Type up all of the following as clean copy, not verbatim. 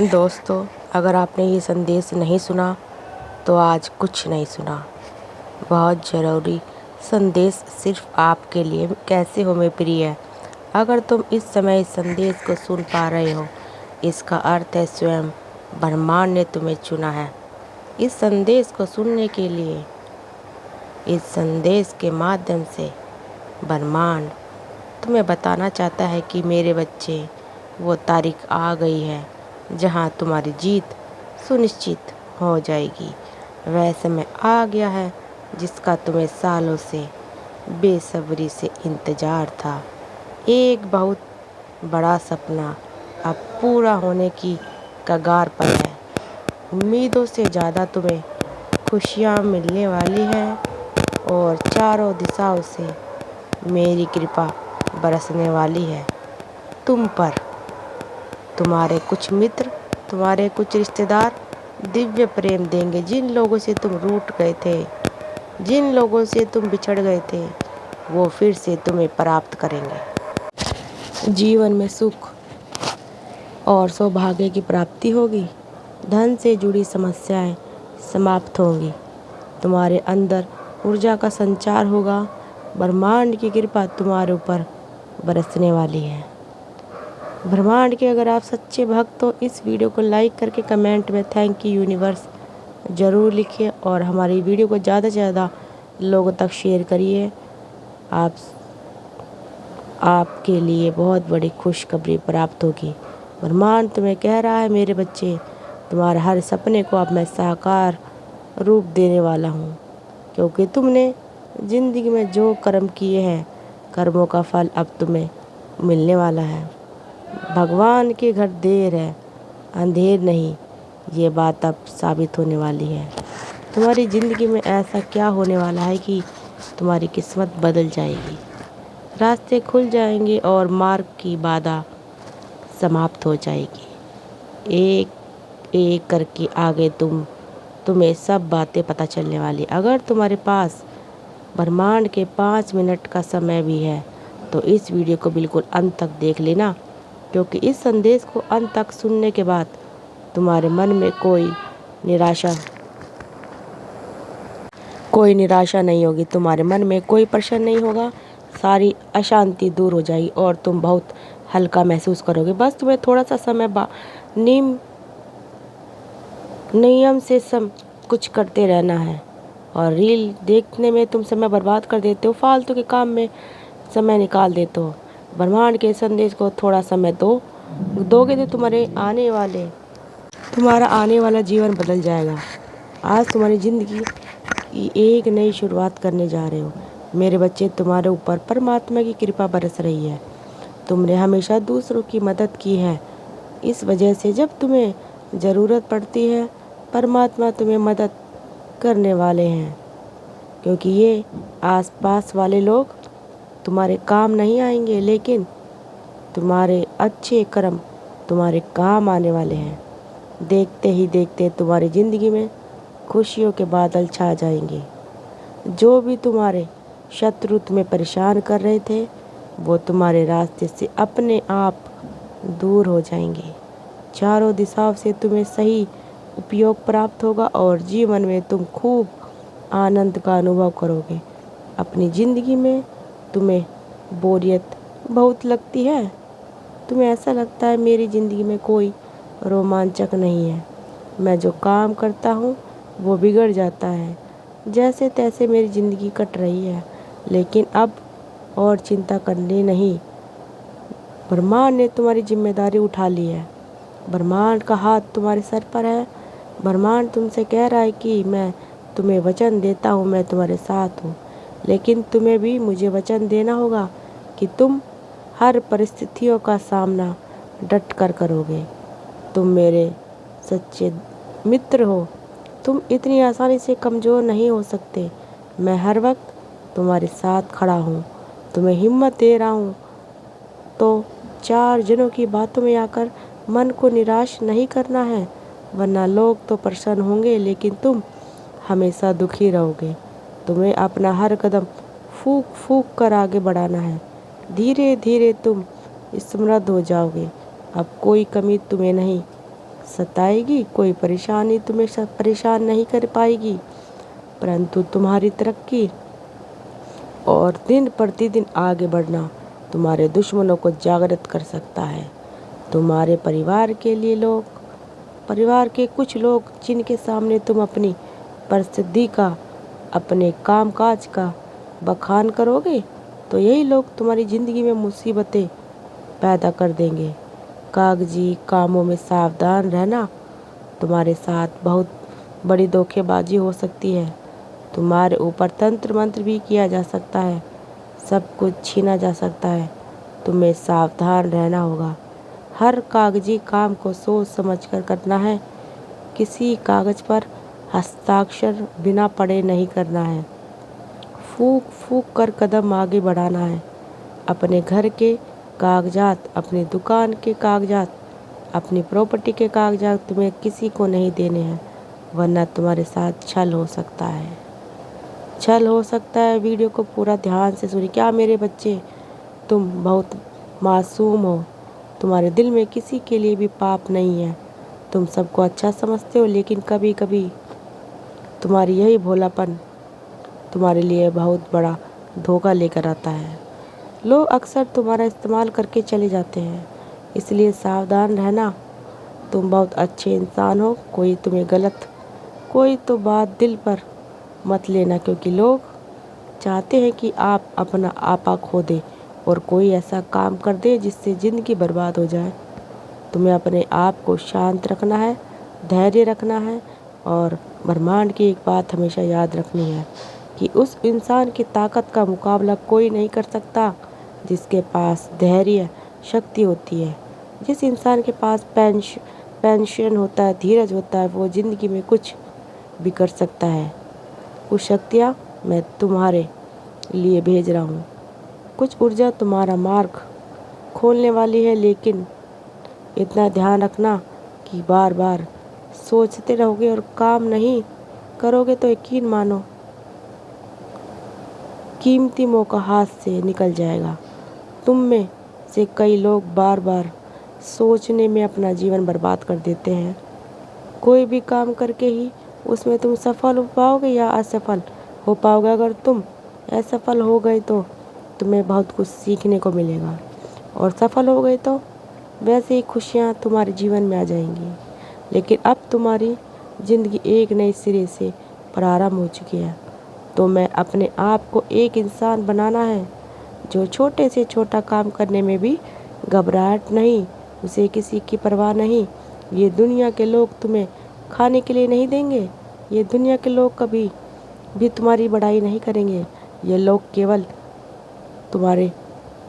दोस्तों, अगर आपने ये संदेश नहीं सुना तो आज कुछ नहीं सुना। बहुत ज़रूरी संदेश सिर्फ आपके लिए। कैसे हो मेरे प्रिय? अगर तुम इस समय इस संदेश को सुन पा रहे हो, इसका अर्थ है स्वयं ब्रह्मांड ने तुम्हें चुना है इस संदेश को सुनने के लिए। इस संदेश के माध्यम से ब्रह्मांड तुम्हें बताना चाहता है कि मेरे बच्चे, वो तारीख आ गई है जहां तुम्हारी जीत सुनिश्चित हो जाएगी। वह समय आ गया है जिसका तुम्हें सालों से बेसब्री से इंतज़ार था। एक बहुत बड़ा सपना अब पूरा होने की कगार पर है। उम्मीदों से ज़्यादा तुम्हें खुशियाँ मिलने वाली हैं और चारों दिशाओं से मेरी कृपा बरसने वाली है तुम पर। तुम्हारे कुछ मित्र, तुम्हारे कुछ रिश्तेदार दिव्य प्रेम देंगे। जिन लोगों से तुम रूठ गए थे, जिन लोगों से तुम बिछड़ गए थे, वो फिर से तुम्हें प्राप्त करेंगे। जीवन में सुख और सौभाग्य की प्राप्ति होगी। धन से जुड़ी समस्याएं समाप्त होंगी। तुम्हारे अंदर ऊर्जा का संचार होगा। ब्रह्मांड की कृपा तुम्हारे ऊपर बरसने वाली है। ब्रह्मांड के अगर आप सच्चे भक्त हो, इस वीडियो को लाइक करके कमेंट में थैंक यू यूनिवर्स ज़रूर लिखिए और हमारी वीडियो को ज़्यादा से ज़्यादा लोगों तक शेयर करिए। आपके लिए बहुत बड़ी खुशखबरी प्राप्त होगी। ब्रह्मांड तुम्हें कह रहा है मेरे बच्चे, तुम्हारे हर सपने को अब मैं साकार रूप देने वाला हूँ, क्योंकि तुमने ज़िंदगी में जो कर्म किए हैं, कर्मों का फल अब तुम्हें मिलने वाला है। भगवान के घर देर है, अंधेर नहीं, ये बात अब साबित होने वाली है। तुम्हारी ज़िंदगी में ऐसा क्या होने वाला है कि तुम्हारी किस्मत बदल जाएगी। रास्ते खुल जाएंगे और मार्ग की बाधा समाप्त हो जाएगी। एक एक करके आगे तुम्हें सब बातें पता चलने वाली। अगर तुम्हारे पास ब्रह्मांड के 5 मिनट का समय भी है तो इस वीडियो को बिल्कुल अंत तक देख लेना, क्योंकि इस संदेश को अंत तक सुनने के बाद तुम्हारे मन में कोई निराशा नहीं होगी। तुम्हारे मन में कोई प्रश्न नहीं होगा। सारी अशांति दूर हो जाएगी और तुम बहुत हल्का महसूस करोगे। बस तुम्हें थोड़ा सा समय नियम से सब कुछ करते रहना है। और रील देखने में तुम समय बर्बाद कर देते हो, फालतू के काम में समय निकाल देते हो। ब्रह्मांड के संदेश को थोड़ा समय दोगे तो तुम्हारा आने वाला जीवन बदल जाएगा। आज तुम्हारी ज़िंदगी की एक नई शुरुआत करने जा रहे हो मेरे बच्चे। तुम्हारे ऊपर परमात्मा की कृपा बरस रही है। तुमने हमेशा दूसरों की मदद की है, इस वजह से जब तुम्हें ज़रूरत पड़ती है परमात्मा तुम्हें मदद करने वाले हैं, क्योंकि ये आसपास वाले लोग तुम्हारे काम नहीं आएंगे, लेकिन तुम्हारे अच्छे कर्म तुम्हारे काम आने वाले हैं। देखते ही देखते तुम्हारी ज़िंदगी में खुशियों के बादल छा जाएंगे। जो भी तुम्हारे शत्रु तुम्हें परेशान कर रहे थे, वो तुम्हारे रास्ते से अपने आप दूर हो जाएंगे। चारों दिशाओं से तुम्हें सही उपयोग प्राप्त होगा और जीवन में तुम खूब आनंद का अनुभव करोगे। अपनी ज़िंदगी में तुम्हें बोरियत बहुत लगती है। तुम्हें ऐसा लगता है मेरी ज़िंदगी में कोई रोमांचक नहीं है। मैं जो काम करता हूँ वो बिगड़ जाता है। जैसे तैसे मेरी ज़िंदगी कट रही है, लेकिन अब और चिंता करनी नहीं। ब्रह्मांड ने तुम्हारी जिम्मेदारी उठा ली है। ब्रह्मांड का हाथ तुम्हारे सर पर है। ब्रह्मांड तुमसे कह रहा है कि मैं तुम्हें वचन देता हूँ, मैं तुम्हारे साथ हूँ, लेकिन तुम्हें भी मुझे वचन देना होगा कि तुम हर परिस्थितियों का सामना डट कर करोगे। तुम मेरे सच्चे मित्र हो। तुम इतनी आसानी से कमज़ोर नहीं हो सकते। मैं हर वक्त तुम्हारे साथ खड़ा हूँ, तुम्हें हिम्मत दे रहा हूँ। तो 4 जनों की बातों में आकर मन को निराश नहीं करना है, वरना लोग तो प्रसन्न होंगे लेकिन तुम हमेशा दुखी रहोगे। तुम्हें अपना हर कदम फूंक फूंक कर आगे बढ़ाना है। धीरे धीरे तुम समृद्ध हो जाओगे। अब कोई कमी तुम्हें नहीं सताएगी, कोई परेशानी तुम्हें परेशान नहीं कर पाएगी, परंतु तुम्हारी तरक्की और दिन प्रतिदिन आगे बढ़ना तुम्हारे दुश्मनों को जागृत कर सकता है। तुम्हारे परिवार के कुछ लोग जिनके सामने तुम अपनी परिस्थिति का, अपने कामकाज का बखान करोगे, तो यही लोग तुम्हारी ज़िंदगी में मुसीबतें पैदा कर देंगे। कागजी कामों में सावधान रहना, तुम्हारे साथ बहुत बड़ी धोखेबाजी हो सकती है। तुम्हारे ऊपर तंत्र मंत्र भी किया जा सकता है, सब कुछ छीना जा सकता है। तुम्हें सावधान रहना होगा। हर कागजी काम को सोच समझकर करना है। किसी कागज़ पर हस्ताक्षर बिना पढ़े नहीं करना है। फूंक फूंक कर कदम आगे बढ़ाना है। अपने घर के कागजात, अपनी दुकान के कागजात, अपनी प्रॉपर्टी के कागजात तुम्हें किसी को नहीं देने हैं, वरना तुम्हारे साथ छल हो सकता है। वीडियो को पूरा ध्यान से सुनिए। क्या मेरे बच्चे, तुम बहुत मासूम हो। तुम्हारे दिल में किसी के लिए भी पाप नहीं है। तुम सबको अच्छा समझते हो, लेकिन कभी कभी तुम्हारी यही भोलापन तुम्हारे लिए बहुत बड़ा धोखा लेकर आता है। लोग अक्सर तुम्हारा इस्तेमाल करके चले जाते हैं, इसलिए सावधान रहना। तुम बहुत अच्छे इंसान हो। कोई तो बात दिल पर मत लेना, क्योंकि लोग चाहते हैं कि आप अपना आपा खो दे और कोई ऐसा काम कर दे जिससे ज़िंदगी बर्बाद हो जाए। तुम्हें अपने आप को शांत रखना है, धैर्य रखना है और ब्रह्मांड की एक बात हमेशा याद रखनी है कि उस इंसान की ताकत का मुकाबला कोई नहीं कर सकता जिसके पास धैर्य शक्ति होती है। जिस इंसान के पास पेंशन होता है, धीरज होता है, वो ज़िंदगी में कुछ भी कर सकता है। कुछ शक्तियाँ मैं तुम्हारे लिए भेज रहा हूँ। कुछ ऊर्जा तुम्हारा मार्ग खोलने वाली है, लेकिन इतना ध्यान रखना कि बार बार सोचते रहोगे और काम नहीं करोगे तो यकीन मानो कीमती मौका हाथ से निकल जाएगा। तुम में से कई लोग बार बार सोचने में अपना जीवन बर्बाद कर देते हैं। कोई भी काम करके ही उसमें तुम सफल हो पाओगे या असफल हो पाओगे। अगर तुम असफल हो गए तो तुम्हें बहुत कुछ सीखने को मिलेगा, और सफल हो गए तो वैसे ही खुशियाँ तुम्हारे जीवन में आ जाएंगी। लेकिन अब तुम्हारी ज़िंदगी एक नए सिरे से प्रारंभ हो चुकी है। तो मैं अपने आप को एक इंसान बनाना है जो छोटे से छोटा काम करने में भी घबराहट नहीं, उसे किसी की परवाह नहीं। ये दुनिया के लोग तुम्हें खाने के लिए नहीं देंगे। ये दुनिया के लोग कभी भी तुम्हारी बड़ाई नहीं करेंगे। ये लोग केवल तुम्हारे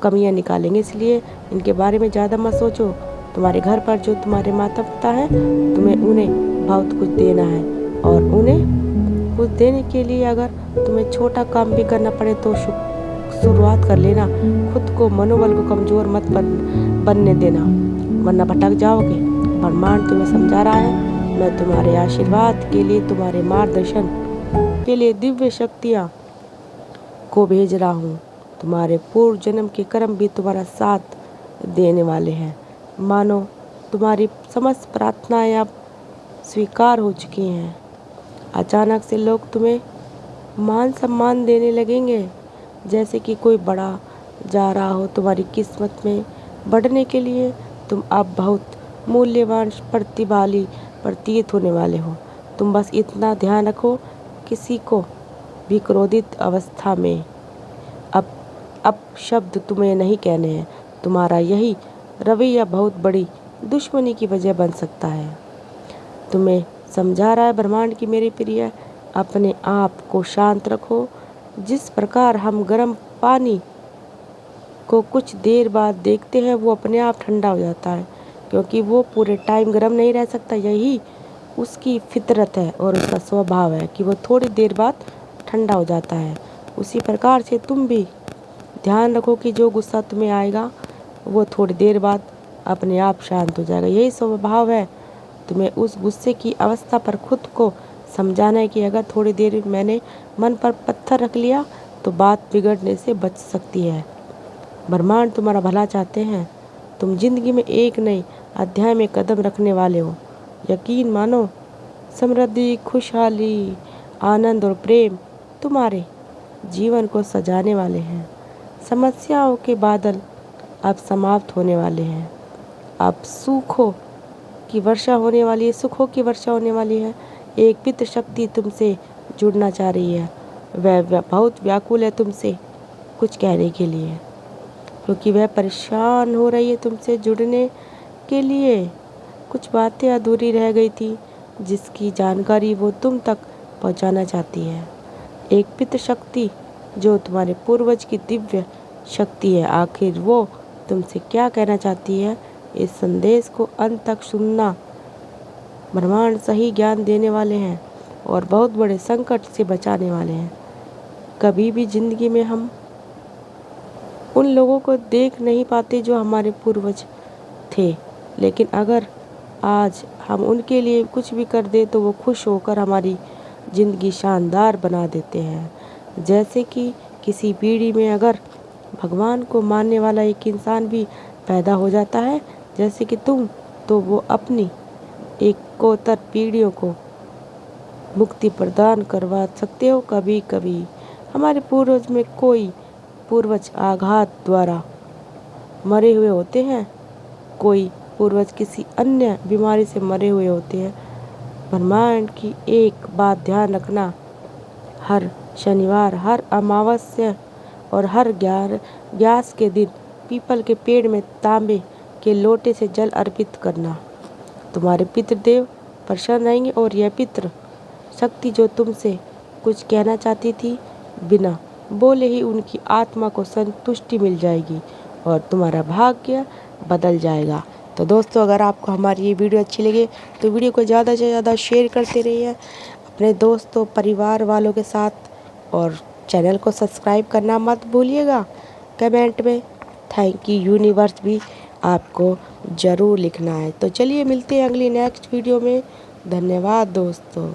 कमियां निकालेंगे, इसलिए इनके बारे में ज़्यादा मत सोचो। तुम्हारे घर पर जो तुम्हारे माता पिता हैं, तुम्हें उन्हें बहुत कुछ देना है, और उन्हें कुछ देने के लिए अगर तुम्हें छोटा काम भी करना पड़े तो शुरुआत कर लेना। खुद को, मनोबल को कमज़ोर मत बनने देना, वरना भटक जाओगे। ब्रह्मांड तुम्हें समझा रहा है। मैं तुम्हारे आशीर्वाद के लिए, तुम्हारे मार्गदर्शन के लिए दिव्य शक्तियाँ को भेज रहा हूँ। तुम्हारे पूर्व जन्म के कर्म भी तुम्हारा साथ देने वाले हैं। मानो तुम्हारी समस्त प्रार्थनाएं अब स्वीकार हो चुकी हैं। अचानक से लोग तुम्हें मान सम्मान देने लगेंगे, जैसे कि कोई बड़ा जा रहा हो। तुम्हारी किस्मत में बढ़ने के लिए तुम अब बहुत मूल्यवान, प्रतिभाशाली प्रतीत होने वाले हो। तुम बस इतना ध्यान रखो, किसी को भी क्रोधित अवस्था में अब शब्द तुम्हें नहीं कहने हैं। तुम्हारा यही रवैया बहुत बड़ी दुश्मनी की वजह बन सकता है। तुम्हें समझा रहा है ब्रह्मांड की मेरी प्रिय, अपने आप को शांत रखो। जिस प्रकार हम गर्म पानी को कुछ देर बाद देखते हैं, वो अपने आप ठंडा हो जाता है, क्योंकि वो पूरे टाइम गर्म नहीं रह सकता। यही उसकी फितरत है और उसका स्वभाव है कि वो थोड़ी देर बाद ठंडा हो जाता है। उसी प्रकार से तुम भी ध्यान रखो कि जो गुस्सा तुम्हें आएगा वो थोड़ी देर बाद अपने आप शांत हो जाएगा। यही स्वभाव है। तुम्हें उस गुस्से की अवस्था पर खुद को समझाना है कि अगर थोड़ी देर मैंने मन पर पत्थर रख लिया तो बात बिगड़ने से बच सकती है। ब्रह्मांड तुम्हारा भला चाहते हैं। तुम जिंदगी में एक नए अध्याय में कदम रखने वाले हो। यकीन मानो, समृद्धि, खुशहाली, आनंद और प्रेम तुम्हारे जीवन को सजाने वाले हैं। समस्याओं के बादल अब समाप्त होने वाले हैं। अब सुखों की वर्षा होने वाली है, सुखों की वर्षा होने वाली है। एक पितृ शक्ति तुमसे जुड़ना चाह रही है। वह बहुत व्याकुल है तुमसे कुछ कहने के लिए, क्योंकि वह परेशान हो रही है तुमसे जुड़ने के लिए। कुछ बातें अधूरी रह गई थी जिसकी जानकारी वो तुम तक पहुंचाना चाहती है। एक पितृ शक्ति जो तुम्हारे पूर्वज की दिव्य शक्ति है, आखिर वो तुमसे क्या कहना चाहती है, इस संदेश को अंत तक सुनना। ब्रह्मांड सही ज्ञान देने वाले हैं और बहुत बड़े संकट से बचाने वाले हैं। कभी भी जिंदगी में हम उन लोगों को देख नहीं पाते जो हमारे पूर्वज थे, लेकिन अगर आज हम उनके लिए कुछ भी कर दें तो वो खुश होकर हमारी ज़िंदगी शानदार बना देते हैं। जैसे कि किसी पीढ़ी में अगर भगवान को मानने वाला एक इंसान भी पैदा हो जाता है, जैसे कि तुम, तो वो अपनी एकोत्तर पीढ़ियों को मुक्ति प्रदान करवा सकते हो। कभी कभी हमारे पूर्वज में कोई पूर्वज आघात द्वारा मरे हुए होते हैं, कोई पूर्वज किसी अन्य बीमारी से मरे हुए होते हैं। ब्रह्मांड की एक बात ध्यान रखना, हर शनिवार, हर अमावस्या और हर ग्यारस के दिन पीपल के पेड़ में तांबे के लोटे से जल अर्पित करना। तुम्हारे पितृदेव प्रसन्न रहेंगे और यह पितृ शक्ति जो तुमसे कुछ कहना चाहती थी, बिना बोले ही उनकी आत्मा को संतुष्टि मिल जाएगी और तुम्हारा भाग्य बदल जाएगा। तो दोस्तों, अगर आपको हमारी ये वीडियो अच्छी लगे तो वीडियो को ज़्यादा से ज़्यादा शेयर करते रहिए अपने दोस्तों, परिवार वालों के साथ, और चैनल को सब्सक्राइब करना मत भूलिएगा। कमेंट में थैंक यू यूनिवर्स भी आपको ज़रूर लिखना है। तो चलिए मिलते हैं अगली नेक्स्ट वीडियो में। धन्यवाद दोस्तों।